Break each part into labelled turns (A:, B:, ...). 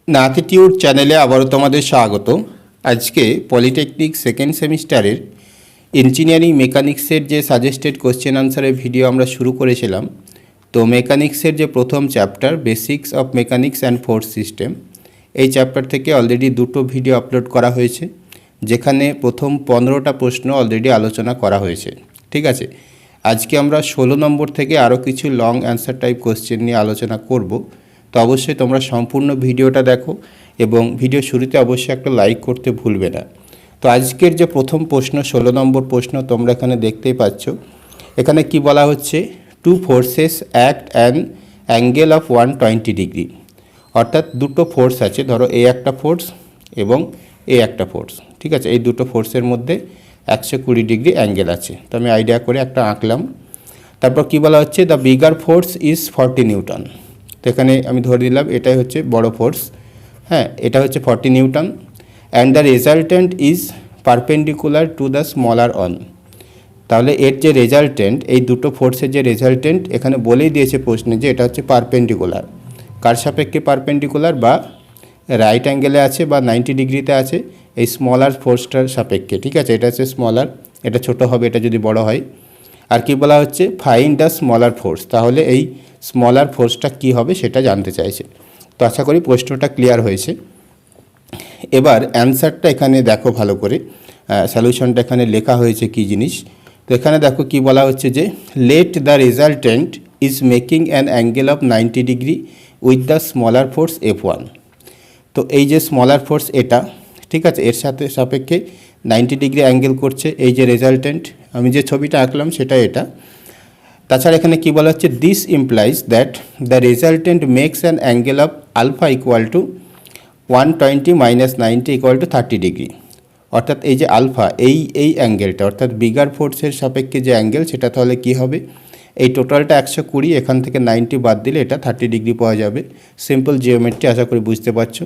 A: নাথিটিউড চ্যানেলে আবারও তোমাদের স্বাগত। আজকে পলিটেকনিক সেকেন্ড সেমিস্টারের ইঞ্জিনিয়ারিং মেকানিক্সের যে সাজেস্টেড কোশ্চেন আনসারের ভিডিও আমরা শুরু করেছিলাম। তো মেকানিক্সের যে প্রথম chapter basics of mechanics and force system, এই চ্যাপ্টার থেকে অলরেডি দুটো ভিডিও আপলোড করা হয়েছে, যেখানে প্রথম 15টা প্রশ্ন অলরেডি আলোচনা করা হয়েছে। ঠিক আছে, আজকে আমরা 16 নম্বর থেকে আরও কিছু লং অ্যান্সার টাইপ কোশ্চেন নিয়ে আলোচনা করব। তো অবশ্যই তোমরা সম্পূর্ণ ভিডিওটা দেখো এবং ভিডিও শুরুতে অবশ্যই একটা লাইক করতে ভুলবে না। তো আজকের যে প্রথম প্রশ্ন 16 নম্বর প্রশ্ন তোমরা এখানে দেখতেই পাচ্ছ। এখানে কি বলা হচ্ছে, two forces act an angle of 120 degree. অর্থাৎ দুটো ফোর্স আছে, ধরো এ একটা ফোর্স এবং এ একটা ফোর্স। ঠিক আছে, এই দুটো ফোর্সের মধ্যে 120 ডিগ্রি অ্যাঙ্গেল আছে। তো আমি আইডিয়া করে একটা আঁকলাম। তারপর কি বলা হচ্ছে, the bigger force is 40 Newton. তো এখানে আমি ধরে দিলাম এটাই হচ্ছে বড় ফোর্স, হ্যাঁ, এটা হচ্ছে 40 Newton. And the resultant is perpendicular to the smaller on. তাহলে এর যে রেজাল্টেন্ট, এই দুটো ফোর্সের যে রেজাল্টেন্ট এখানে বলেই দিয়েছে প্রশ্নে যে এটা হচ্ছে পারপেন্ডিকুলার। কার সাপেক্ষে পারপেন্ডিকুলার? বা রাইট অ্যাঙ্গেলে আছে বা 90 ডিগ্রিতে আছে এই স্মলার ফোর্সটার সাপেক্ষে। ঠিক আছে, এটা হচ্ছে স্মলার, এটা ছোট হবে এটা যদি বড় হয়। আর কি বলা হচ্ছে, ফাইন্ড দ্য স্মলার ফোর্স। তাহলে এই স্মলার ফোর্সটা কি হবে সেটা জানতে চাইছে। তো আশা করি প্রশ্নটা ক্লিয়ার হয়েছে। এবার অ্যান্সারটা এখানে দেখো ভালো করে, সলিউশনটা এখানে লেখা হয়েছে কি জিনিস। তো এখানে দেখো কি বলা হচ্ছে যে let the resultant is making an angle of 90 degree with the smaller force F1। তো এই যে স্মলার ফোর্স এটা, ঠিক আছে, এর সাথে সাপেক্ষে 90 ডিগ্রি অ্যাঙ্গেল করছে এই যে রেজাল্টেন্ট। আমি যে ছবিটা আঁকলাম সেটা এটা। তাছাড়া এখানে কি বলা হচ্ছে, this implies that the resultant makes an angle of alpha equal to 120 minus 90 equal to 30 degree. অর্থাৎ এই যে আলফা এই অ্যাঙ্গেলটা, অর্থাৎ বিগার ফোর্সের সাপেক্ষে যে অ্যাঙ্গেল সেটা তাহলে কি হবে, এই টোটালটা 120, এখান থেকে 90 বাদ দিলে এটা 30 ডিগ্রি পাওয়া যাবে। সিম্পল জিওমেট্রি, আশা করি বুঝতে পারছো।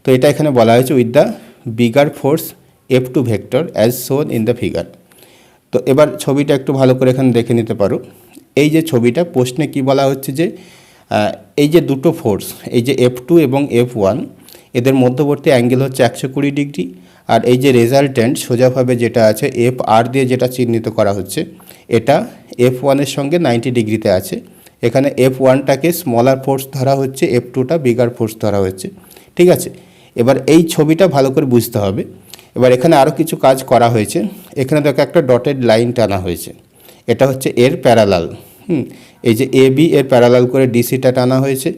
A: তো এটা এখানে বলা হয়েছে with the bigger force F2 vector as শোন ইন দ্য ফিগার। তো এবার ছবিটা একটু ভালো করে এখানে দেখে নিতে পারো। এই যে ছবিটা, প্রশ্নে কি বলা হচ্ছে যে এই যে দুটো ফোর্স, এই যে F2 এবং F1, এদের মধ্যবর্তী অ্যাঙ্গেল হচ্ছে 120 ডিগ্রি। আর এই যে রেজাল্টেন্ট সোজাভাবে যেটা আছে FR দিয়ে যেটা চিহ্নিত করা হচ্ছে, এটা F1-এর সঙ্গে 90 ডিগ্রিতে আছে। এখানে F1টাকে স্মলার ফোর্স ধরা হচ্ছে, F2টা বিগার ফোর্স ধরা হচ্ছে। ঠিক আছে, এবার এই ছবিটা ভালো করে বুঝতে হবে। এবার এখানে আরও কিছু কাজ করা হয়েছে। এখানে দেখো একটা ডটেড লাইন টানা হয়েছে, এটা হচ্ছে এর প্যারালাল। এই যে AB এর প্যারালাল করে ডিসিটা টানা হয়েছে,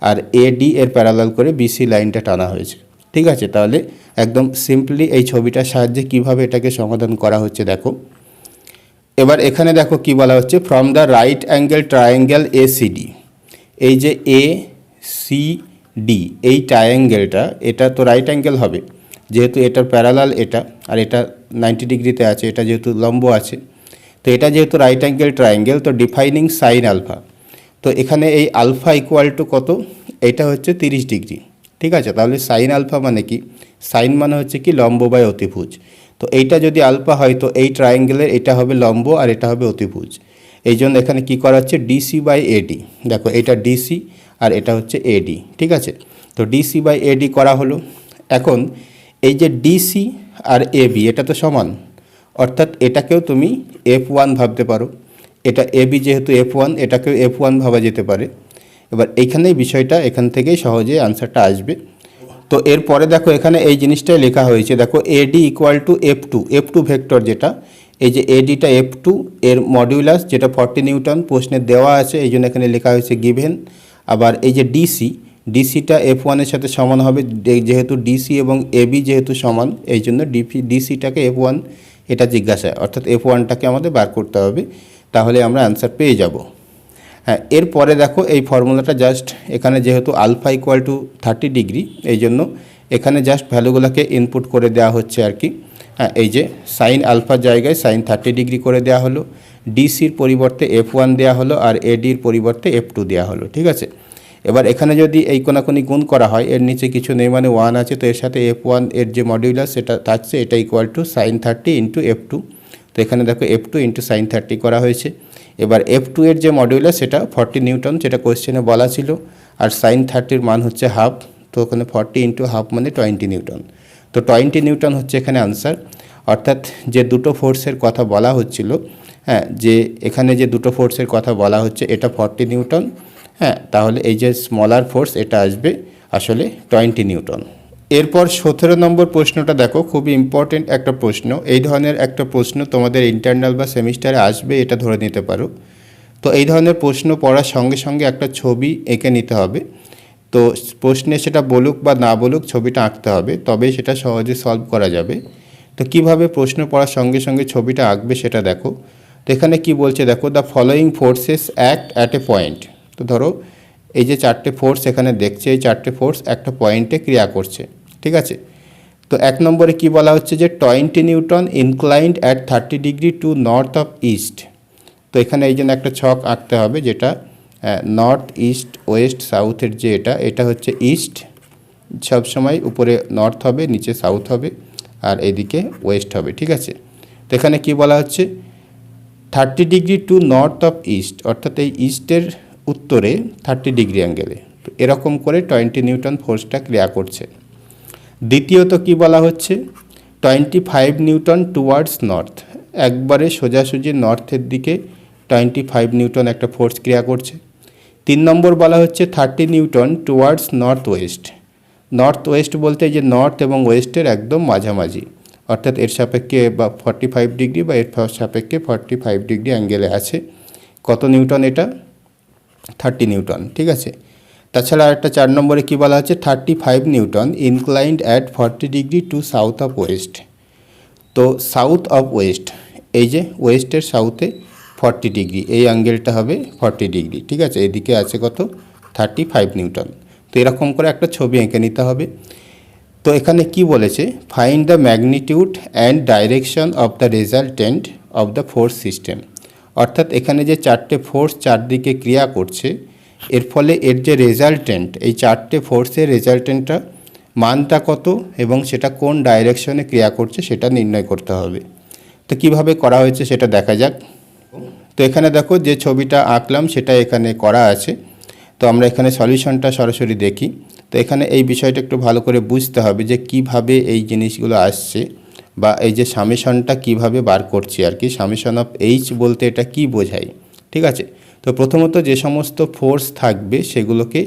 A: আর AD এর প্যারালাল করে BC লাইনটা টানা হয়েছে। ঠিক আছে, তাহলে একদম সিম্পলি এই ছবিটার সাহায্যে কিভাবে এটাকে সমাধান করা হচ্ছে দেখো। এবার এখানে দেখো কি বলা হচ্ছে, from the right angle triangle ACD, এই যে ACD এই ট্রায়াঙ্গেলটা, এটা তো রাইট অ্যাঙ্গেল হবে যেহেতু এটার প্যারালাল এটা, আর এটা 90 ডিগ্রিতে আছে, এটা যেহেতু লম্ব আছে। তো এটা যেহেতু রাইট অ্যাঙ্গেল ট্রায়াঙ্গেল, তো ডিফাইনিং সাইন আলফা। তো এখানে এই আলফা ইকুয়াল টু কত, এটা হচ্ছে 30 ডিগ্রি। ঠিক আছে, তাহলে সাইন আলফা মানে কি, সাইন মানে হচ্ছে কি লম্ব বাই অতিভুজ। তো এইটা যদি আলফা হয় তো এই ট্রায়াঙ্গেলের এটা হবে লম্ব আর এটা হবে অতিভুজ। এই জন্য এখানে কী করা হচ্ছে, DC বাই AD। দেখো এটা DC আর এটা হচ্ছে AD। ঠিক আছে, তো DC বাই AD করা হলো। এখন এই যে DC আর AB এটা তো সমান, অর্থাৎ এটাকেও তুমি F1 ভাবতে পারো। এটা AB যেহেতু F1, এটাকেও F1 ভাবা যেতে পারে। এবার এইখানেই বিষয়টা, এখান থেকেই সহজে আনসারটা আসবে। তো এরপরে দেখো এখানে এই জিনিসটাই লেখা হয়েছে, দেখো AD equal to F2 vector যেটা, এই যে ADটা F2 এর মডিউলাস যেটা 40 নিউটন প্রশ্নে দেওয়া আছে, এই জন্য এখানে লেখা হয়েছে গিভেন। আবার এই যে ডিসিটা F1-এর সাথে সমান হবে, যেহেতু DC এবং AB যেহেতু সমান, এই জন্য ডিসিটাকে F1 এটা জিজ্ঞাসা, অর্থাৎ F1টাকে আমাদের বার করতে হবে, তাহলে আমরা অ্যান্সার পেয়ে যাব। হ্যাঁ, এরপরে দেখো এই ফর্মুলাটা জাস্ট এখানে যেহেতু আলফা ইকুয়াল টু 30 ডিগ্রি, এই জন্য এখানে জাস্ট ভ্যালুগুলোকে ইনপুট করে দেওয়া হচ্ছে আর কি। হ্যাঁ, এই যে সাইন আলফার জায়গায় সাইন 30 ডিগ্রি করে দেওয়া হলো, ডিসির পরিবর্তে F1 দেওয়া হলো, আর ADর পরিবর্তে F2 দেওয়া হলো। ঠিক আছে, এবার এখানে যদি এই কোনাকুনি গুণ করা হয়, এর নিচে কিছু নেই মানে 1 আছে, তো এর সাথে F1 এর যে মডিউলাস সেটা থাকছে, এটা equal to sign 30 into F2। তো এখানে দেখো F2 ইন্টু সাইন 30 করা হয়েছে। এবার F2 এর যে মডিউলাস সেটা 40 নিউটন, যেটা কোয়েশ্চেনে বলা ছিল, আর সাইন 30-র মান হচ্ছে হাফ। তো ওখানে 40 ইন্টু হাফ মানে 20 নিউটন। তো 20 নিউটন হচ্ছে এখানে আনসার। অর্থাৎ যে দুটো ফোর্সের কথা বলা হচ্ছিল, হ্যাঁ, যে এখানে যে দুটো ফোর্সের কথা বলা হচ্ছে এটা 40 নিউটন, হ্যাঁ, তাহলে এই যে স্মলার ফোর্স এটা আসবে আসলে 20 নিউটন। এরপর 17 নম্বর প্রশ্নটা দেখো, খুবই ইম্পর্টেন্ট একটা প্রশ্ন। এই ধরনের একটা প্রশ্ন তোমাদের ইন্টারনাল বা সেমিস্টারে আসবে এটা ধরে নিতে পারো। তো এই ধরনের প্রশ্ন পড়ার সঙ্গে সঙ্গে একটা ছবি এঁকে নিতে হবে। তো প্রশ্নে সেটা বলুক বা না বলুক ছবিটা আঁকতে হবে, তবেই সেটা সহজে সলভ করা যাবে। তো কিভাবে প্রশ্ন পড়ার সঙ্গে সঙ্গে ছবিটা আঁকবে সেটা দেখো। তো এখানে কি বলছে দেখো, the following forces act at a point. তো ধরো এই যে চারটে ফোর্স এখানে দেখছে, এই চারটে ফোর্স একটা পয়েন্টে ক্রিয়া করছে, ঠিক আছে। তো 1 নম্বরে কি বলা হচ্ছে যে 20 newton inclined at 30 degree to north of east. তো এখানে এই জন্য একটা ছক আঁকতে হবে, যেটা নর্থ ইস্ট ওয়েস্ট সাউথের যে এটা হচ্ছে ইস্ট, সবসময় উপরে নর্থ হবে, নিচে সাউথ হবে, আর এদিকে ওয়েস্ট হবে, ঠিক আছে। তো এখানে কি বলা হচ্ছে 30 degree to north of east, অর্থাৎ এই ইস্টের উত্তরে 30 ডিগ্রি অ্যাঙ্গেলে। তো এরকম করে 20 নিউটন ফোর্সটা ক্রিয়া করছে। দ্বিতীয়ত কি বলা হচ্ছে 25 নিউটন টুয়ার্ডস নর্থ, একবারে সোজাসুজি নর্থের দিকে 25 নিউটন একটা ফোর্স ক্রিয়া করছে। 3 নম্বর বলা হচ্ছে 30 Newton towards north West. North West বলতে যে নর্থ এবং ওয়েস্টের একদম মাঝামাঝি, অর্থাৎ এর সাপেক্ষে বা 45 ডিগ্রি বা এর সাপেক্ষে 45 ডিগ্রি অ্যাঙ্গেলে আছে। কত নিউটন এটা? 30 নিউটন, ঠিক আছে। তাছাড়া একটা 4 নম্বরে কী বলা হচ্ছে 35 newton inclined at 40 degree to south of west. তো সাউথ অফ ওয়েস্ট, এই যে ওয়েস্টের সাউথে 40 ডিগ্রি, এই অ্যাঙ্গেলটা হবে 40 ডিগ্রি, ঠিক আছে। এদিকে আছে কত? 35 নিউটন। তো এরকম করে একটা ছবি এঁকে নিতে হবে। তো এখানে কি বলেছে, find the magnitude and direction of the resultant of the force system. অর্থাৎ এখানে যে চারটে ফোর্স চারদিকে ক্রিয়া করছে, এর ফলে এর যে রেজাল্টেন্ট, এই চারটে ফোর্সের রেজাল্টেন্টটা মানটা কত এবং সেটা কোন ডাইরেকশনে ক্রিয়া করছে সেটা নির্ণয় করতে হবে। তো কিভাবে করা হয়েছে সেটা দেখা যাক। তো এখানে দেখো যে ছবিটা আঁকলাম সেটা এখানে করা আছে। তো আমরা এখানে সলিউশনটা সরাসরি দেখি। তো এখানে এই বিষয়টা একটু ভালো করে বুঝতে হবে যে কিভাবে এই জিনিসগুলো আসছে, বা এই যে সামেশনটা কিভাবে বার করছি আর কি, সামেশন অফ এইচ বলতে এটা কি বোঝায়, ঠিক আছে। তো প্রথমত যে সমস্ত ফোর্স থাকবে সেগুলোকে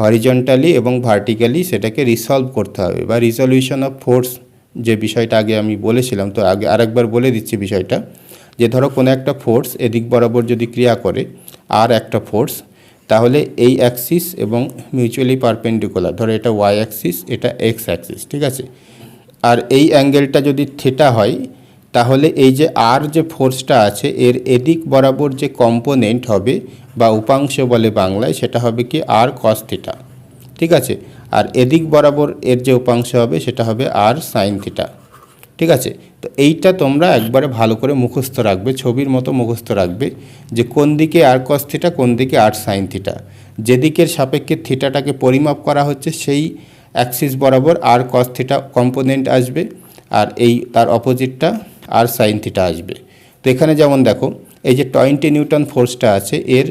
A: হরিজন্টালি এবং ভার্টিক্যালি সেটাকে রিসলভ করতে হবে, বা রিজলিউশন অফ ফোর্স যে বিষয়টা আগে আমি বলেছিলাম। তো আগে আরেকবার বলে দিচ্ছি বিষয়টা, যে ধরো কোনো একটা ফোর্স এদিক বরাবর যদি ক্রিয়া করে আর একটা ফোর্স, তাহলে এই অ্যাক্সিস এবং মিউচুয়ালি পারপেন্ডিকুলার, ধরো এটা ওয়াই অ্যাক্সিস, এটা এক্স অ্যাক্সিস, ঠিক আছে। আর এই অ্যাঙ্গেলটা যদি থিটা হয়, তাহলে এই যে আর যে ফোর্সটা আছে এর এদিক বরাবর যে কম্পোনেন্ট হবে বা উপাংশ বলে বাংলায়, সেটা হবে কি আর কস থিটা, ঠিক আছে। আর এদিক বরাবর এর যে উপাংশ হবে সেটা হবে আর সাইন থিটা, ঠিক আছে। তো এইটা তোমরা একবারে ভালো করে মুখস্থ রাখবে, ছবির মতো মুখস্থ রাখবে, যে কোন দিকে আর কস থিটা, কোন দিকে আর সাইন থিটা। যেদিকের সাপেক্ষে থিটাটাকে পরিমাপ করা হচ্ছে সেই অ্যাক্সিস বরাবর আর কস থিটা কম্পোনেন্ট আসবে, আর এই তার অপোজিটটা আর সাইন থিটা আসবে। তো এখানে যেমন দেখো এই যে 20 নিউটন ফোর্সটা আছে, এর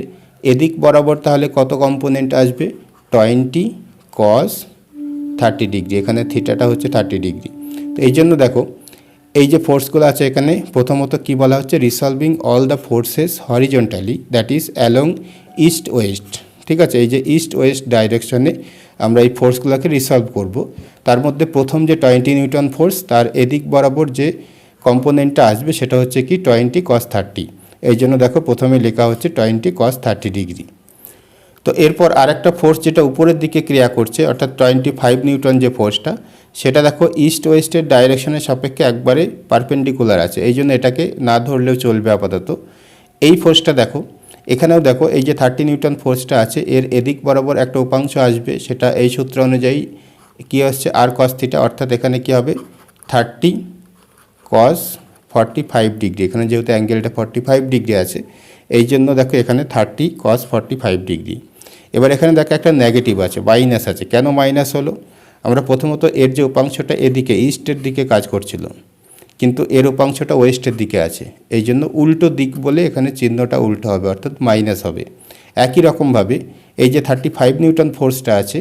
A: এদিক বরাবর তাহলে কত কম্পোনেন্ট আসবে? 20 কস 30 ডিগ্রি, এখানে থিটাটা হচ্ছে 30 ডিগ্রি। তো এই জন্য দেখো এই যে ফোর্সগুলো আছে এখানে প্রথমত কি বলা হচ্ছে, resolving all the forces horizontally that is along east west, ঠিক আছে। এই যে ইস্ট ওয়েস্ট ডাইরেকশনে আমরা এই ফোর্সগুলোকে রিসলভ করব। তার মধ্যে প্রথম যে 20 নিউটন ফোর্স, তার এদিক বরাবর যে কম্পোনেন্টটা আসবে সেটা হচ্ছে কি 20 cos 30। এই জন্য দেখো প্রথমে লেখা হচ্ছে 20 cos 30 ডিগ্রি। তো এরপর আরেকটা ফোর্স যেটা উপরের দিকে ক্রিয়া করছে, অর্থাৎ 25 নিউটন যে ফোর্সটা, সেটা দেখো ইস্ট ওয়েস্টের ডাইরেকশনের সাপেক্ষে একবারে পারপেন্ডিকুলার আছে, এই জন্য এটাকে না ধরলেও চলবে আপাতত। এই ফোর্সটা দেখো, এখানেও দেখো এই যে 30 নিউটন ফোর্সটা আছে, এর এদিক বরাবর একটা উপাংশ আসবে, সেটা এই সূত্র অনুযায়ী কী আসছে আর কস থিটা, অর্থাৎ এখানে কী হবে 30 cos 45 ডিগ্রি। এখানে যেহেতু অ্যাঙ্গেলটা 45 ডিগ্রি আছে, এই জন্য দেখো এখানে 30 cos 45 ডিগ্রি। এবার এখানে দেখো একটা নেগেটিভ আছে, মাইনাস আছে। কেন মাইনাস হলো? আমরা প্রথমত এর যে উপাংশটা এদিকে ইস্টের দিকে কাজ করছিল, কিন্তু এর উপাংশটা ওয়েস্টের দিকে আছে, এই জন্য উল্টো দিক বলে এখানে চিহ্নটা উল্টো হবে, অর্থাৎ মাইনাস হবে। একই রকমভাবে এই যে 35 নিউটন ফোর্সটা আছে,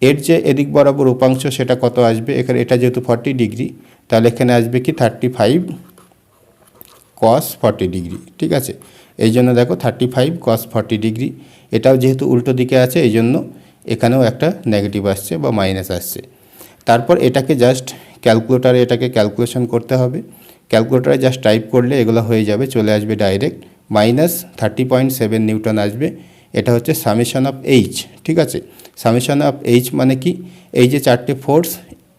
A: এর যে এদিক বরাবর উপাংশ সেটা কত আসবে, এখানে এটা যেহেতু 40 ডিগ্রি তাহলে এখানে আসবে কি 35 cos 40 ডিগ্রি, ঠিক আছে। এই জন্য দেখো 35 cos 40 ডিগ্রি, এটাও যেহেতু উল্টো দিকে আছে এই জন্য এখানেও একটা নেগেটিভ আসছে বা মাইনাস আসছে। তারপর এটাকে জাস্ট ক্যালকুলেটারে এটাকে ক্যালকুলেশন করতে হবে। ক্যালকুলেটারে জাস্ট টাইপ করলে এগুলো হয়ে যাবে, চলে আসবে ডাইরেক্ট -30.7 নিউটন আসবে। এটা হচ্ছে সামেশন অফ এইচ, ঠিক আছে। সামেশন অফ এইচ মানে কি, এই যে চারটে ফোর্স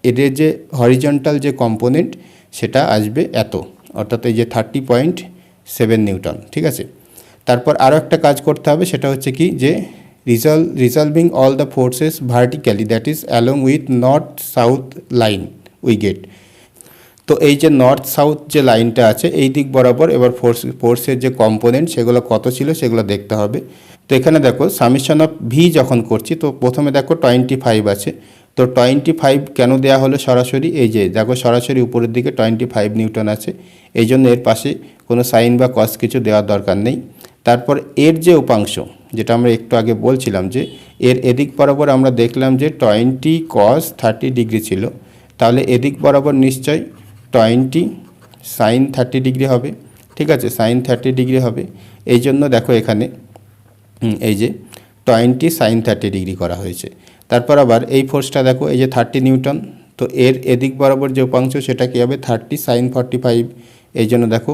A: এদের যে হরিজন্টাল যে কম্পোনেন্ট সেটা আসবে এত, অর্থাৎ এই যে 30.7 নিউটন, ঠিক আছে। তারপর আরও একটা কাজ করতে হবে, সেটা হচ্ছে কি যে resolving all the forces vertically, that is along with north south line we get। তো এই যে নর্থ সাউথ যে লাইনটা আছে এই দিক বরাবর এবার ফোর্সের যে কম্পোনেন্ট সেগুলো কত ছিল সেগুলো দেখতে হবে। তো এখানে দেখো সামেশন অফ ভি যখন করছি তো প্রথমে দেখো 25 আছে, তো 25 কেন দেওয়া হলো সরাসরি, এই যে দেখো সরাসরি উপরের দিকে 25 নিউটন আছে, এই জন্য এর পাশে কোনো সাইন বা কস কিছু দেওয়ার দরকার নেই। তারপর এর যে উপাংশ যেটা আমরা একটু আগে বলছিলাম যে এর এদিক বরাবর আমরা দেখলাম যে 20 cos 30 ডিগ্রি ছিল, তাহলে এদিক বরাবর নিশ্চয় 20 sin 30 ডিগ্রি হবে, ঠিক আছে, sin 30 ডিগ্রি হবে। এই জন্য দেখো এখানে এই যে 20 sin 30 ডিগ্রি করা হয়েছে। তারপর আবার এই ফোর্সটা দেখো এই যে 30 নিউটন, তো এর এদিক বরাবর যে উপাংশ সেটা কী হবে 30 sin 45, এই জন্য দেখো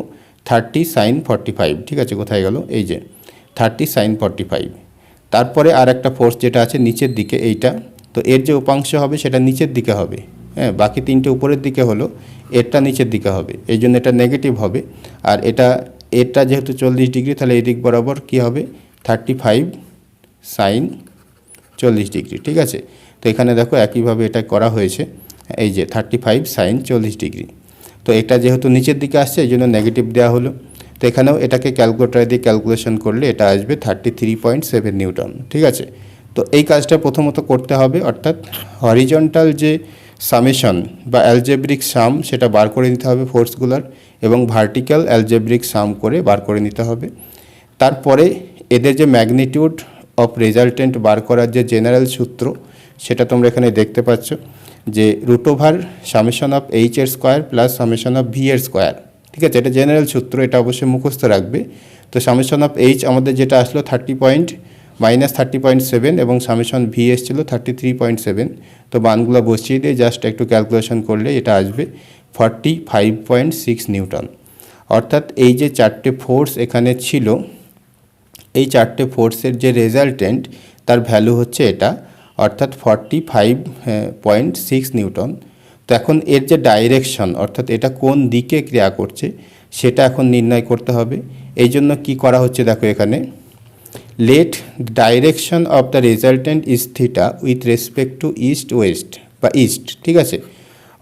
A: 30 sin 45, ঠিক আছে, কোথায় গেল, এই যে 30 sin 45। তারপরে আর একটা ফোর্স যেটা আছে নিচের দিকে এইটা, তো এর যে উপাংশ হবে সেটা নিচের দিকে হবে, হ্যাঁ, বাকি তিনটে উপরের দিকে হলো, এরটা নিচের দিকে হবে, এই জন্য এটা নেগেটিভ হবে। আর এটা যেহেতু 40 ডিগ্রি তাহলে এই দিক বরাবর কী হবে 35 sin 40 ডিগ্রি, ঠিক আছে। তো এখানে দেখো একইভাবে এটা করা হয়েছে, এই যে 35 sin 40 ডিগ্রি। তো এটা যেহেতু নিচের দিকে আসছে এই জন্য নেগেটিভ দেওয়া হলো। তো এখানেও এটাকে ক্যালকুলেটারে দিয়ে ক্যালকুলেশন করলে এটা আসবে 33.7 নিউটন, ঠিক আছে। তো এই কাজটা প্রথমত করতে হবে, অর্থাৎ হরিজন্টাল যে সামেশন বা অ্যালজেব্রিক সাম সেটা বার করে নিতে হবে ফোর্সগুলোর, এবং ভার্টিক্যাল অ্যালজেব্রিক সাম করে বার করে নিতে হবে। তারপরে এদের যে ম্যাগনিটিউড অফ রেজাল্টেন্ট বার করার যে জেনারেল সূত্র সেটা তোমরা এখানে দেখতে পাচ্ছ যে √ সামেশন অফ এইচ এর square plus summation of V এর স্কোয়ার, ঠিক আছে। এটা জেনারেল সূত্র, এটা অবশ্যই মুখস্থ রাখবে। তো সামেশন অফ এইচ আমাদের যেটা আসলো -30.7 এবং সামেশন ভি এসেছিলো 33.7, তো মানগুলো বসিয়ে দিয়ে জাস্ট একটু ক্যালকুলেশন করলে এটা আসবে 45.6 নিউটন। অর্থাৎ এই যে চারটে ফোর্স এখানে ছিল এই চারটে ফোর্সের যে রেজাল্টেন্ট তার ভ্যালু হচ্ছে এটা, অর্থাৎ 45.6 নিউটন। তো এখন এর যে ডাইরেকশন অর্থাৎ এটা কোন দিকে ক্রিয়া করছে সেটা এখন নির্ণয় করতে হবে। এই জন্য কী করা হচ্ছে দেখো এখানে, let direction of the resultant is theta with respect to east west বা ইস্ট, ঠিক আছে।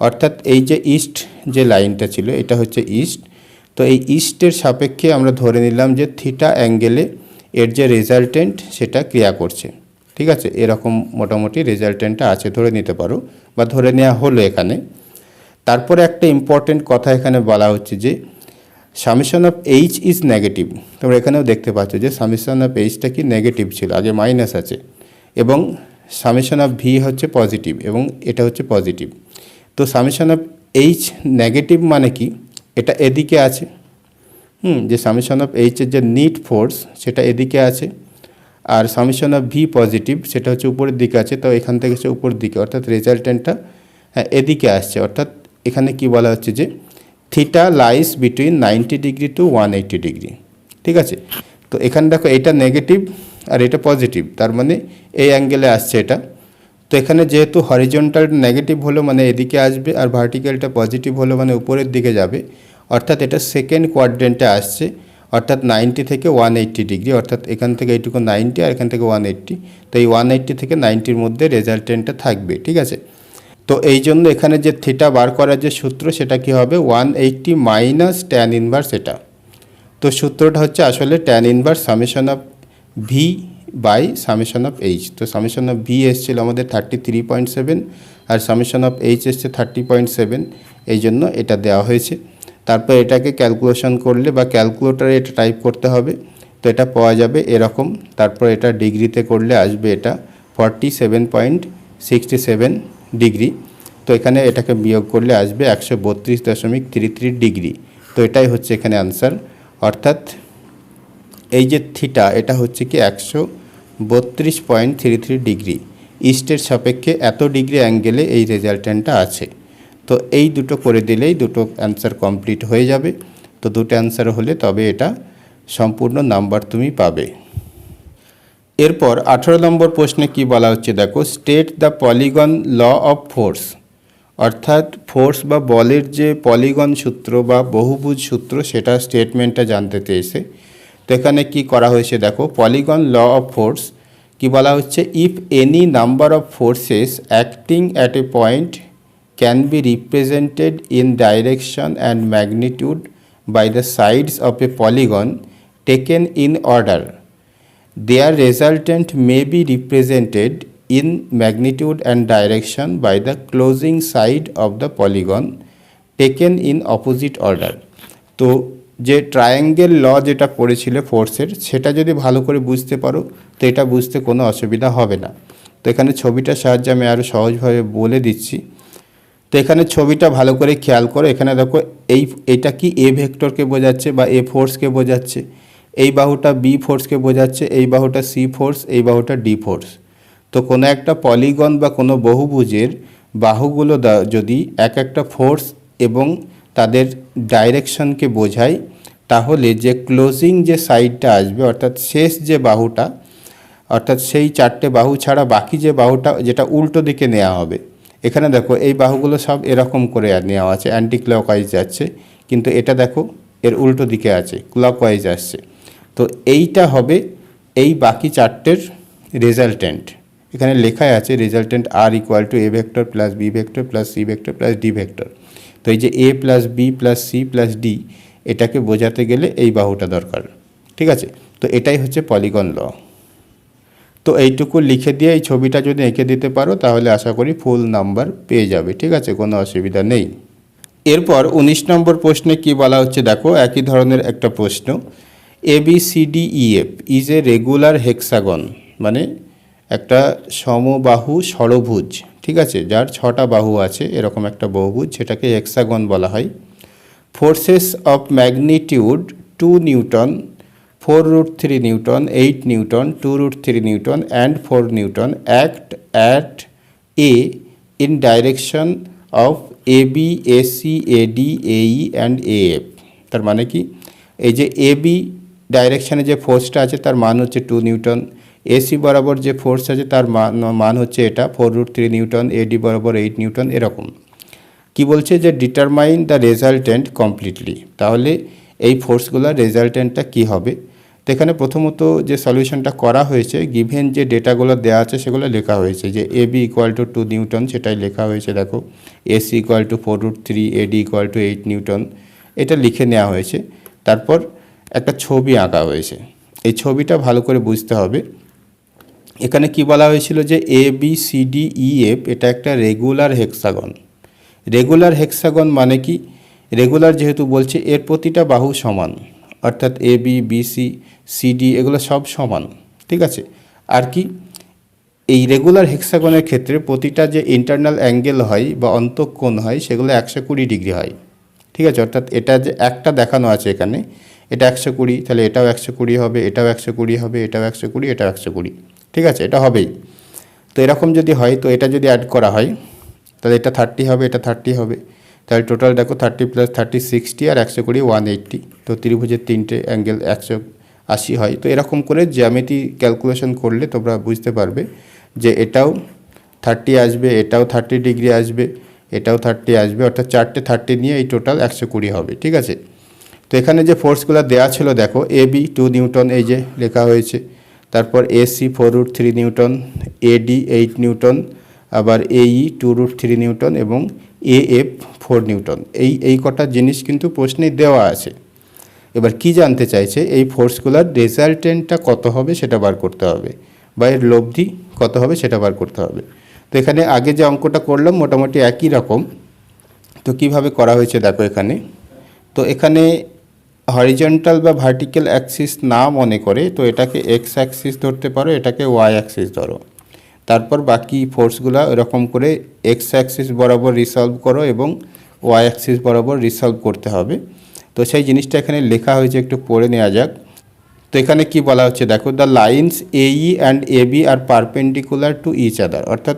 A: অর্থাৎ এই যে ইস্ট যে লাইনটা ছিল এটা হচ্ছে ইস্ট, তো এই ইস্টের সাপেক্ষে আমরা ধরে নিলাম যে থিটা অ্যাঙ্গেলে এর যে রেজাল্টেন্ট সেটা ক্রিয়া করছে, ঠিক আছে। এরকম মোটামুটি রেজাল্টেন্টটা আছে ধরে নিতে পারো বা ধরে নেওয়া হলো এখানে। তারপরে একটা ইম্পর্টেন্ট কথা এখানে বলা হচ্ছে যে summation of H is negative. তোমরা এখানেও দেখতে পাচ্ছ যে সামেশন অফ এইচটা কি নেগেটিভ ছিল, আগে মাইনাস আছে, এবং সামেশন অফ ভি হচ্ছে পজিটিভ এবং এটা হচ্ছে পজিটিভ। তো সামেশন অফ এইচ নেগেটিভ মানে কি, এটা এদিকে আছে, যে সামেশন অফ এইচের যে নিট ফোর্স সেটা এদিকে আছে, আর সামেশন অফ ভি পজিটিভ সেটা হচ্ছে উপরের দিকে আছে, তো এখান থেকে হচ্ছে উপরের দিকে, অর্থাৎ রেজাল্টেন্টটা এদিকে আসছে। অর্থাৎ এখানে কি বলা হচ্ছে যে theta lies between 90 degree to 180 degree, ঠিক আছে। তো এখানে দেখো এটা নেগেটিভ আর এটা পজিটিভ, তার মানে এই অ্যাঙ্গেলে আসছে এটা। তো এখানে যেহেতু হরিজন্টাল নেগেটিভ হলো মানে এদিকে আসবে, আর ভার্টিক্যালটা পজিটিভ হলো মানে উপরের দিকে যাবে, অর্থাৎ এটা সেকেন্ড কোয়াড্রেন্টে আসছে, অর্থাৎ 90 থেকে 180 ডিগ্রি, অর্থাৎ এখান থেকে এইটুকু 90 আর এখান থেকে 180, তো এই 180 থেকে 90-র মধ্যে রেজাল্টেন্টটা থাকবে, ঠিক আছে। তো এই জন্য এখানে যে থিটা বার করার যে সূত্র সেটা কি হবে 180 মাইনাস ট্যান ইনভার্স এটা। তো সূত্রটা হচ্ছে আসলে tan inverse summation of V by summation of H. তো সামেশন অফ ভি এসেছিল আমাদের 33.7 আর সামেশন অফ এইচ এসছে 30.7, এই জন্য এটা দেওয়া হয়েছে। তারপর এটাকে ক্যালকুলেশন করলে বা ক্যালকুলেটরে এটা টাইপ করতে হবে, তো এটা পাওয়া যাবে এরকম। তারপর এটা ডিগ্রিতে করলে আসবে এটা 47.6 67 ডিগ্রি। তো এখানে এটাকে বিয়োগ করলে আসবে 132.33 ডিগ্রি। তো এটাই হচ্ছে এখানে আনসার, অর্থাৎ এই যে থিটা এটা হচ্ছে কি 132.33 ডিগ্রি। ইস্টের সাপেক্ষে এত ডিগ্রি অ্যাঙ্গেলে এই রেজাল্টেন্টটা আছে। তো এই দুটো করে দিলেই দুটো অ্যান্সার কমপ্লিট হয়ে যাবে। তো দুটো অ্যান্সার হলে তবে এটা সম্পূর্ণ নাম্বার তুমি পাবে। এরপর 18 নম্বর প্রশ্নে কি বলা হচ্ছে দেখো, state the polygon law of force, অর্থাৎ ফোর্স বা বলের যে পলিগন সূত্র বা বহুভুজ সূত্র সেটা স্টেটমেন্টটা জানতে চেয়েছে। তো এখানে কি করা হয়েছে দেখো, পলিগন ল অফ ফোর্স কি বলা হচ্ছে, if any number of forces acting at a point can be represented in direction and magnitude by the sides of a polygon taken in order, their resultant may be represented in magnitude and direction by the closing side of the polygon taken in opposite order। তো যে triangle ল যেটা পড়েছিল ফোর্সের, সেটা যদি ভালো করে বুঝতে পারো তো এটা বুঝতে কোনো অসুবিধা হবে না। তো এখানে ছবিটার সাহায্যে আমি আরও সহজভাবে বলে দিচ্ছি। তো এখানে ছবিটা ভালো করে খেয়াল করো, এখানে দেখো এইটা কি এ ভেক্টরকে বোঝাচ্ছে বা এ ফোর্সকে বোঝাচ্ছে, এই বাহুটা বি ফোর্সকে বোঝাচ্ছে, এই বাহুটা সি ফোর্স, এই বাহুটা ডি ফোর্স। তো কোনো একটা পলিগন বা কোনো বহুভুজের বাহুগুলো যদি এক একটা ফোর্স এবং তাদের ডাইরেকশনকে বোঝায়, তাহলে যে ক্লোজিং যে সাইডটা আসবে অর্থাৎ শেষ যে বাহুটা, অর্থাৎ সেই চারটে বাহু ছাড়া বাকি যে বাহুটা যেটা উল্টো দিকে নেওয়া হবে, এখানে দেখো এই বাহুগুলো সব এরকম করে নেওয়া আছে, অ্যান্টি ক্লকওয়াইজ যাচ্ছে, কিন্তু এটা দেখো এর উল্টো দিকে আছে, ক্লকওয়াইজ আসছে। তো এইটা হবে এই বাকি চারটের রেজাল্টেন্ট। এখানে লেখাই আছে resultant R equal to A vector plus B vector plus C vector plus D vector. তো এই যে A plus B plus C plus D, এটাকে বোঝাতে গেলে এই বাহুটা দরকার, ঠিক আছে। তো এটাই হচ্ছে পলিগন ল। তো এইটুকু লিখে দিয়ে এই ছবিটা যদি এঁকে দিতে পারো তাহলে আশা করি ফুল নাম্বার পেয়ে যাবে, ঠিক আছে, কোনো অসুবিধা নেই। এরপর 19 নম্বর প্রশ্নে কি বলা হচ্ছে দেখো, একই ধরনের একটা প্রশ্ন, ABCDEF is a regular hexagon, মানে একটা সমবাহু ষড়ভুজ, ঠিক আছে, যার 6টা বাহু আছে, এরকম একটা বহুভুজ, সেটাকে হেক্সাগন বলা হয়। Forces of magnitude 2 Newton, 4√3 Newton, 8 Newton, 2√3 Newton and 4 Newton act at a in direction of AB, AC, AD, AE and AF। তার মানে কি, এই যে AB ডাইরেকশানে যে ফোর্সটা আছে তার মান হচ্ছে 2 নিউটন, এসি বরাবর যে ফোর্স আছে তার মান হচ্ছে এটা 4√3 নিউটন, এডি বরাবর 8 নিউটন। এরকম কি বলছে যে ডিটারমাইন দ্য রেজাল্টেন্ট কমপ্লিটলি, তাহলে এই ফোর্সগুলোর রেজাল্টেন্টটা কি হবে। তো এখানে প্রথমত যে সলিউশনটা করা হয়েছে, গিভেন যে ডেটাগুলো দেওয়া আছে সেগুলো লেখা হয়েছে, যে এবি ইকুয়াল টু 2 নিউটন সেটাই লেখা হয়েছে দেখো, AC equal to 4√3, eddy equal to 8 Newton, এটা লিখে নেওয়া হয়েছে। তারপর একটা ছবি আঁকা হয়েছে, এই ছবিটা ভালো করে বুঝতে হবে। এখানে কি বলা হয়েছিল যে ABCDEF এটা একটা রেগুলার হেক্সাগন। রেগুলার হেক্সাগন মানে কি, রেগুলার যেহেতু বলছে এর প্রতিটা বাহু সমান, অর্থাৎ AB, BC, CD এগুলো সব সমান, ঠিক আছে। আর কি, এই রেগুলার হেক্সাগনের ক্ষেত্রে প্রতিটা যে ইন্টারনাল অ্যাঙ্গেল হয় বা অন্তঃকোণ হয় সেগুলো 120 ডিগ্রি হয়, ঠিক আছে। অর্থাৎ এটা যে একটা দেখানো আছে এখানে, এটা 120, তাহলে এটাও 120 হবে, এটাও 120 হবে, এটাও 120, এটাও 120, ঠিক আছে, এটা হবেই। তো এরকম যদি হয়, তো এটা যদি অ্যাড করা হয় তাহলে এটা 30 হবে, এটা 30 হবে, তাহলে টোটাল দেখো 30 + 30 60 আর 120 180। তো ত্রিভুজের তিনটে অ্যাঙ্গেল 180 হয়। তো এরকম করে জ্যামিতি ক্যালকুলেশন করলে তোমরা বুঝতে পারবে যে এটাও 30 আসবে, এটাও 30 ডিগ্রি আসবে, এটাও 30 আসবে, অর্থাৎ চারটে 30 নিয়ে এই টোটাল 120 হবে, ঠিক আছে। তো এখানে যে ফোর্সগুলো দেওয়া ছিল দেখো, AB 2 নিউটন এই যে লেখা হয়েছে, তারপর AC 4√3 নিউটন, AD 8 নিউটন, আবার AE 2√3 নিউটন এবং AF 4 নিউটন। এই কটা জিনিস কিন্তু প্রশ্নে দেওয়া আছে। এবার কি জানতে চাইছে, এই ফোর্সগুলোর রেজাল্টেন্টটা কত হবে সেটা বার করতে হবে, বা এর লব্ধি কত হবে সেটা বার করতে হবে। তো এখানে আগে যে অঙ্কটা করলাম মোটামুটি একই রকম। তো কিভাবে করা হয়েছে দেখো এখানে, তো এখানে হরিজন্টাল বা ভার্টিক্যাল অ্যাক্সিস না মনে করে, তো এটাকে এক্স অ্যাক্সিস ধরতে পারো, এটাকে ওয়াই অ্যাক্সিস ধরো। তারপর বাকি ফোর্সগুলো এরকম করে এক্স অ্যাক্সিস বরাবর রিসলভ করো এবং ওয়াই অ্যাক্সিস বরাবর রিসলভ করতে হবে। তো সেই জিনিসটা এখানে লেখা হয়েছে, একটু পড়ে নেওয়া যাক। তো এখানে কি বলা হচ্ছে দেখো, দ্য লাইন্স এই and A B are perpendicular to each other, অর্থাৎ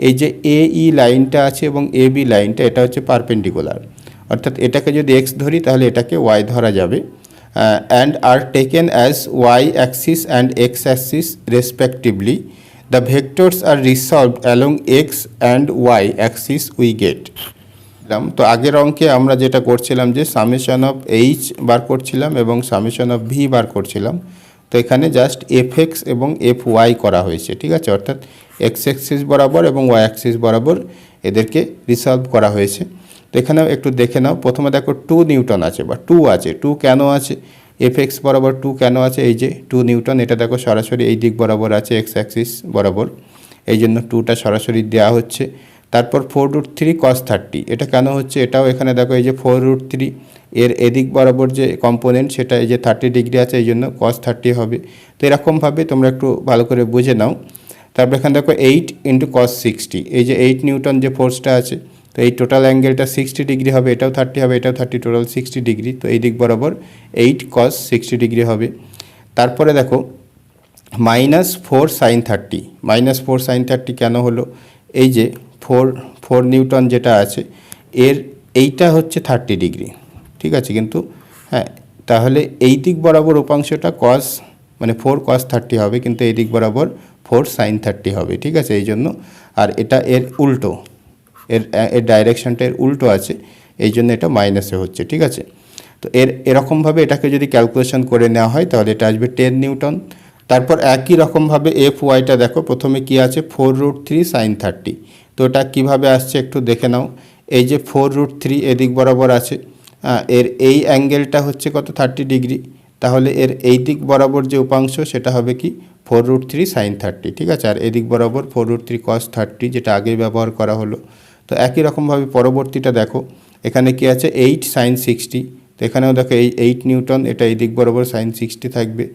A: এই যে এই লাইনটা আছে এবং এ বি লাইনটা এটা হচ্ছে পারপেন্ডিকুলার, অর্থাৎ এটাকে যদি এক্স ধরি তাহলে এটাকে ওয়াই ধরা যাবে। And are taken as Y axis and X axis respectively, the vectors are resolved along X and Y axis we get. তো আগের অঙ্কে আমরা যেটা করছিলাম যে সামেশন অফ এইচ বার করছিলাম এবং সামেশন অফ ভি বার করছিলাম। তো এখানে জাস্ট এফ এক্স এবং এফ ওয়াই করা হয়েছে, ঠিক আছে, অর্থাৎ এক্স অ্যাক্সিস বরাবর এবং ওয়াই অ্যাক্সিস বরাবর এদেরকে রিসলভ করা হয়েছে। তো এখানেও একটু দেখে নাও। প্রথমে দেখো 2 নিউটন আছে বা 2 আছে। 2 কেন আছে? এফ এক্স বরাবর 2 কেন আছে? এই যে 2 নিউটন, এটা দেখো সরাসরি এই দিক বরাবর আছে এক্স অ্যাক্সিস বরাবর, এই জন্য 2টা সরাসরি দেওয়া হচ্ছে। তারপর 4√3 cos 30, এটা কেন হচ্ছে? এটাও এখানে দেখো এই যে 4√3 এর এদিক বরাবর যে কম্পোনেন্ট সেটা এই যে 30 ডিগ্রি আছে, এই জন্য cos 30 হবে। তো এরকমভাবে তোমরা একটু ভালো করে বুঝে নাও। তারপর এখানে দেখো 8 × cos 60, এই যে 8 নিউটন যে ফোর্সটা আছে, তো এই টোটাল অ্যাঙ্গেলটা 60 ডিগ্রি হবে, এটাও 30 হবে, এটাও 30, টোটাল 60 ডিগ্রি। তো এই দিক বরাবর 8 cos 60 ডিগ্রি হবে। তারপরে দেখো -4 sin 30, -4 sin 30 কেন হলো? এই যে 4 নিউটন যেটা আছে এর এইটা হচ্ছে 30 ডিগ্রি, ঠিক আছে, কিন্তু হ্যাঁ, তাহলে এই দিক বরাবর উপাংশটা cos মানে 4 cos 30 হবে, কিন্তু এই দিক বরাবর 4 sin 30 হবে, ঠিক আছে, এই জন্য। আর এটা এর উল্টো, এর ডাইরেকশনটা এর উল্টো আছে, এই জন্য এটা মাইনাসে হচ্ছে, ঠিক আছে। তো এরকমভাবে এটাকে যদি ক্যালকুলেশন করে নেওয়া হয় তাহলে এটা আসবে 10 নিউটন। তারপর একই রকমভাবে এফ ওয়াইটা দেখো, প্রথমে কি আছে 4√3 sin 30, তো এটা কীভাবে আসছে একটু দেখে নাও। এই যে 4√3 এদিক বরাবর আছে, এর এই অ্যাঙ্গেলটা হচ্ছে কত? 30 ডিগ্রি, তাহলে এর এই দিক বরাবর যে উপাংশ সেটা হবে কি 4√3 sin 30, ঠিক আছে। আর এদিক বরাবর 4√3 cos 30 যেটা আগেই ব্যবহার করা হলো। তো একই রকমভাবে পরবর্তীটা দেখো, এখানে কি আছে 8 sin 60, তো এখানেও দেখো এই 8 নিউটন, এটা এই দিক বরাবর sin 60 থাকবে,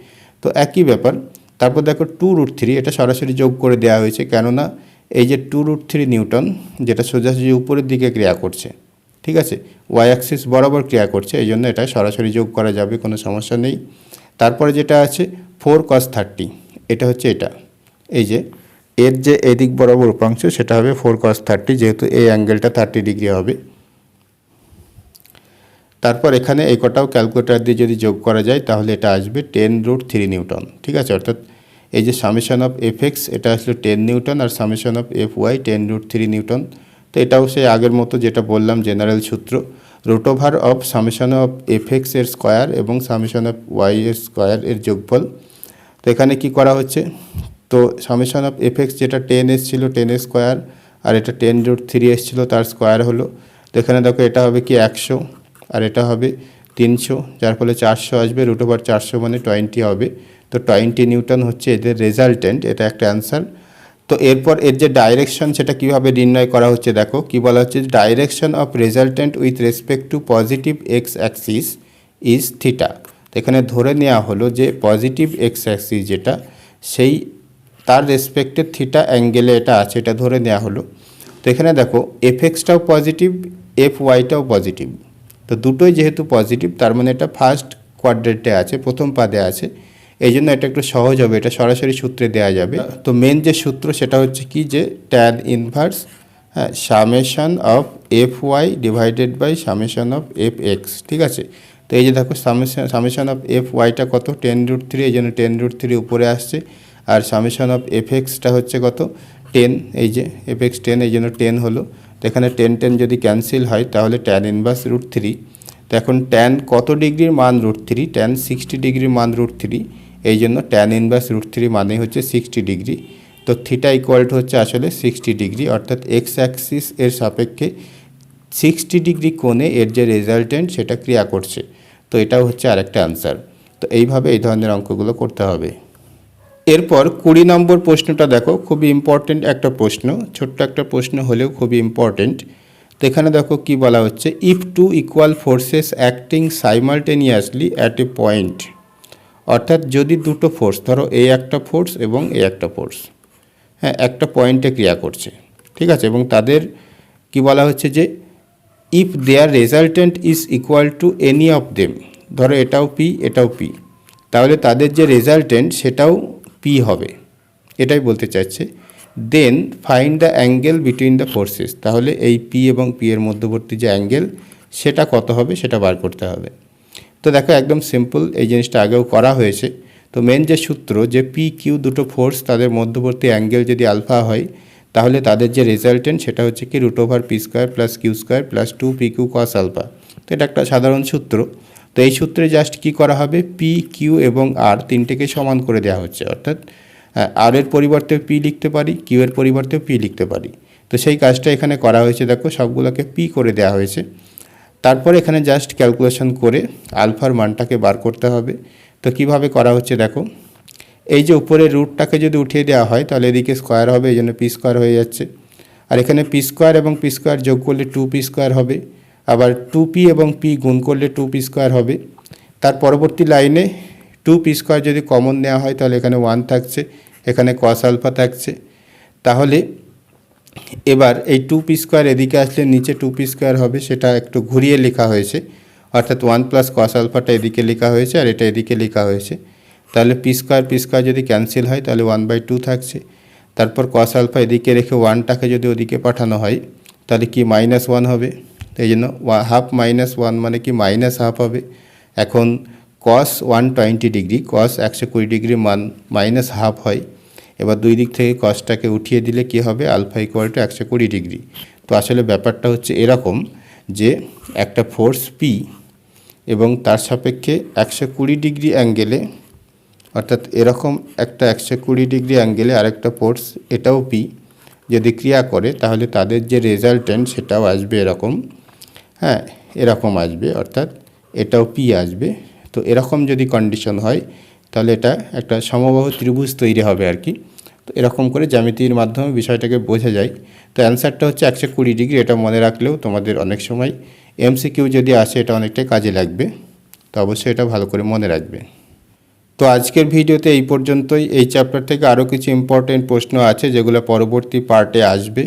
A: তো একই ব্যাপার। তারপর দেখো 2√3, এটা সরাসরি যোগ করে দেওয়া হয়েছে, কেননা এই যে 2√3 নিউটন যেটা সোজাসুজি উপরের দিকে ক্রিয়া করছে, ঠিক আছে, ওয়াই অ্যাক্সিস বরাবর ক্রিয়া করছে, এই জন্য এটা সরাসরি যোগ করা যাবে, কোনো সমস্যা নেই। তারপরে যেটা আছে 4 cos 30, এটা হচ্ছে এটা, এই যে এর যে এদিক বরাবর উপাংশ সেটা হবে 4 cos 30, যেহেতু এই অ্যাঙ্গেলটা 30 ডিগ্রি হবে। তারপর এখানে এই কটাও ক্যালকুলেটর দিয়ে যদি যোগ করা যায় তাহলে এটা আসবে 10√3 নিউটন, ঠিক আছে, অর্থাৎ এই যে সামেশন অফ এফ এক্স এটা আসলে 10 নিউটন আর summation of F Y 10√3 newton. তো এটাও সেই আগের মতো যেটা বললাম জেনারেল সূত্র, √ওভার of summation of F X এর স্কোয়ার এবং সামেশন অফ ওয়াই এর স্কোয়ার এর যোগফল। তো এখানে কি করা হচ্ছে, তো সামেশন অফ এফ এক্স যেটা 10 এসেছিল 10 এর স্কোয়ার, আর এটা 10√3 এসেছিলো তার স্কোয়ার হলো। তো এখানে দেখো এটা হবে কি 100 আর এটা হবে 300, যার ফলে 400 আসবে, √ওভার 400 মানে 20 হবে। তো 20 নিউটন হচ্ছে এদের রেজাল্টেন্ট, এটা একটা অ্যান্সার। তো এরপর এর যে ডাইরেকশন সেটা কিভাবে নির্ণয় করা হচ্ছে দেখো, কি বলা হচ্ছে, direction of resultant with respect two positive x Axis is theta. তো এখানে ধরে নেওয়া হলো যে পজিটিভ এক্স অ্যাক্সিস যেটা সেই তার রেসপেক্টে থিটা অ্যাঙ্গেলে এটা আছে, এটা ধরে নেওয়া হলো। তো এখানে দেখো এফ এক্সটাও পজিটিভ, এফ ওয়াইটাও পজিটিভ, তো দুটোই যেহেতু পজিটিভ তার মানে এটা ফার্স্ট কোয়াড্রেন্টে আছে, প্রথম পাদে আছে, এই জন্য এটা একটু সহজ হবে, এটা সরাসরি সূত্রে দেওয়া যাবে। তো মেন যে সূত্র সেটা হচ্ছে কি, যে tan inverse summation of F Y divided by summation of F X, ঠিক আছে। তো এই যে দেখো সামেশন অফ এফ ওয়াইটা কত 10√3, এই জন্য 10√3 উপরে আসছে, আর সামেশন অফ এফ এক্সটা হচ্ছে কত 10, এই যে এফ এক্স 10, এই জন্য 10 হলো। তো এখানে 10 যদি ক্যান্সেল হয় তাহলে ট্যান ইনভার্স √3। তো এখন ট্যান কত ডিগ্রির মান √3, ট্যান 60 ডিগ্রির মান √3, এই জন্য ট্যান ইনভার্স √3 মানে হচ্ছে 60 ডিগ্রি। তো থিটা ইকুয়াল টু হচ্ছে আসলে 60 ডিগ্রি, অর্থাৎ এক্স অ্যাক্সিস এর সাপেক্ষে 60 ডিগ্রি কোণে এর যে রেজাল্টেন্ট সেটা ক্রিয়া করছে। তো এটাও হচ্ছে আরেকটা অ্যান্সার। তো এইভাবে এই ধরনের অঙ্কগুলো করতে হবে। এরপর 20 নম্বর প্রশ্নটা দেখো, খুবই ইম্পর্টেন্ট একটা প্রশ্ন, ছোট্ট একটা প্রশ্ন হলেও খুবই ইম্পর্টেন্ট। তো এখানে দেখো কি বলা হচ্ছে, if two equal forces acting simultaneously at a point, অর্থাৎ যদি দুটো ফোর্স, ধরো এই একটা ফোর্স এবং এই একটা ফোর্স, হ্যাঁ একটা পয়েন্টে ক্রিয়া করছে, ঠিক আছে। এবং তাদের কি বলা হচ্ছে যে if their resultant is equal to any of them, ধরো এটাও পি এটাও পি, তাহলে তাদের যে রেজাল্টেন্ট সেটাও পি হবে, এটাই বলতে চাইছে। Then find the angle between the forces, তাহলে এই পি এবং পি এর মধ্যবর্তী যে অ্যাঙ্গেল সেটা কত হবে সেটা বার করতে হবে। তো দেখো একদম সিম্পল, এই জিনিসটা আগেও করা হয়েছে। তো মেন যে সূত্র যে পি কিউ দুটো ফোর্স তাদের মধ্যবর্তী অ্যাঙ্গেল যদি আলফা হয়, তাহলে তাদের যে রেজাল্টেন্ট সেটা হচ্ছে কি √পি² প্লাস কিউ² প্লাস 2pq cos আলফা। তো এটা একটা সাধারণ সূত্র। তো এই সূত্রে জাস্ট কি করা হবে, পি কিউ এবং আর তিনটেকে সমান করে দেওয়া হচ্ছে, অর্থাৎ আর এর পরিবর্তে পি লিখতে পারি, কিউ এর পরিবর্তে পি লিখতে পারি। তো সেই কাজটা এখানে করা হয়েছে, দেখো সবগুলোকে পি করে দেওয়া হয়েছে। তারপরে এখানে জাস্ট ক্যালকুলেশন করে আলফার মানটাকে বার করতে হবে। তো কিভাবে করা হচ্ছে দেখো, এই যে উপরের রুটটাকে যদি উঠিয়ে দেওয়া হয় তাহলে এদিকে স্কোয়ার হবে, এই জন্য পি² হয়ে যাচ্ছে। আর এখানে পি² এবং পি² যোগ করলে 2p² হবে, আবার 2p এবং p গুণ করলে 2p² হবে। তার পরবর্তী লাইনে 2p² যদি কমন নেওয়া হয় তাহলে এখানে 1 থাকছে, এখানে cos আলফা থাকছে। তাহলে এবার এই 2p² এদিকে আসলে নিচে 2p² হবে, সেটা একটু ঘুরিয়ে লেখা হয়েছে, অর্থাৎ 1 প্লাস cos আলফাটা এদিকে লেখা হয়েছে আর এটা এদিকে লেখা হয়েছে। তাহলে পি² যদি ক্যান্সেল হয় তাহলে 1/2 থাকছে। তারপর cos আলফা এদিকে রেখে 1টাকে যদি ওদিকে পাঠানো হয় তাহলে কি -1 হবে, এই জন্য হাফ -1 মানে কি -1/2 হবে। এখন cos 120 ডিগ্রি, cos 120 ডিগ্রি মান -1/2 হয়। এবার দুই দিক থেকে কসটাকে উঠিয়ে দিলে কি হবে, আলফা = 120 ডিগ্রি। তো আসলে ব্যাপারটা হচ্ছে এরকম যে একটা ফোর্স পি এবং তার সাপেক্ষে 120 ডিগ্রি অ্যাঙ্গেলে, অর্থাৎ এরকম একটা 120 ডিগ্রি অ্যাঙ্গেলে আরেকটা ফোর্স এটাও পি যদি ক্রিয়া করে, তাহলে তাদের যে রেজাল্টেন্ট সেটাও আসবে এরকম, হ্যাঁ এরকম আসবে, অর্থাৎ এটাও পি আসবে। তো এরকম যদি কন্ডিশন হয় তাহলে এটা একটা সমবাহু ত্রিভুজ তৈরি হবে আর কি। তো এরকম করে জ্যামিতির মাধ্যমে বিষয়টাকে বোঝা যায়। তো অ্যান্সারটা হচ্ছে 120 ডিগ্রি, এটা মনে রাখলেও তোমাদের অনেক সময় MCQ যদি আসে এটা অনেকটাই কাজে লাগবে। তো অবশ্যই এটা ভালো করে মনে রাখবে। তো আজকের ভিডিওতে এই পর্যন্তই। এই চ্যাপ্টার থেকে আরও কিছু ইম্পর্টেন্ট প্রশ্ন আছে যেগুলো পরবর্তী পার্টে আসবে।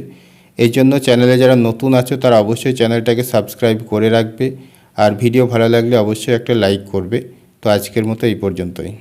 A: এই জন্য চ্যানেলে যারা নতুন আছো তারা অবশ্যই চ্যানেলটাকে সাবস্ক্রাইব করে রাখবে, আর ভিডিও ভালো লাগলে অবশ্যই একটা লাইক করবে। তো আজকের মতো এই পর্যন্তই।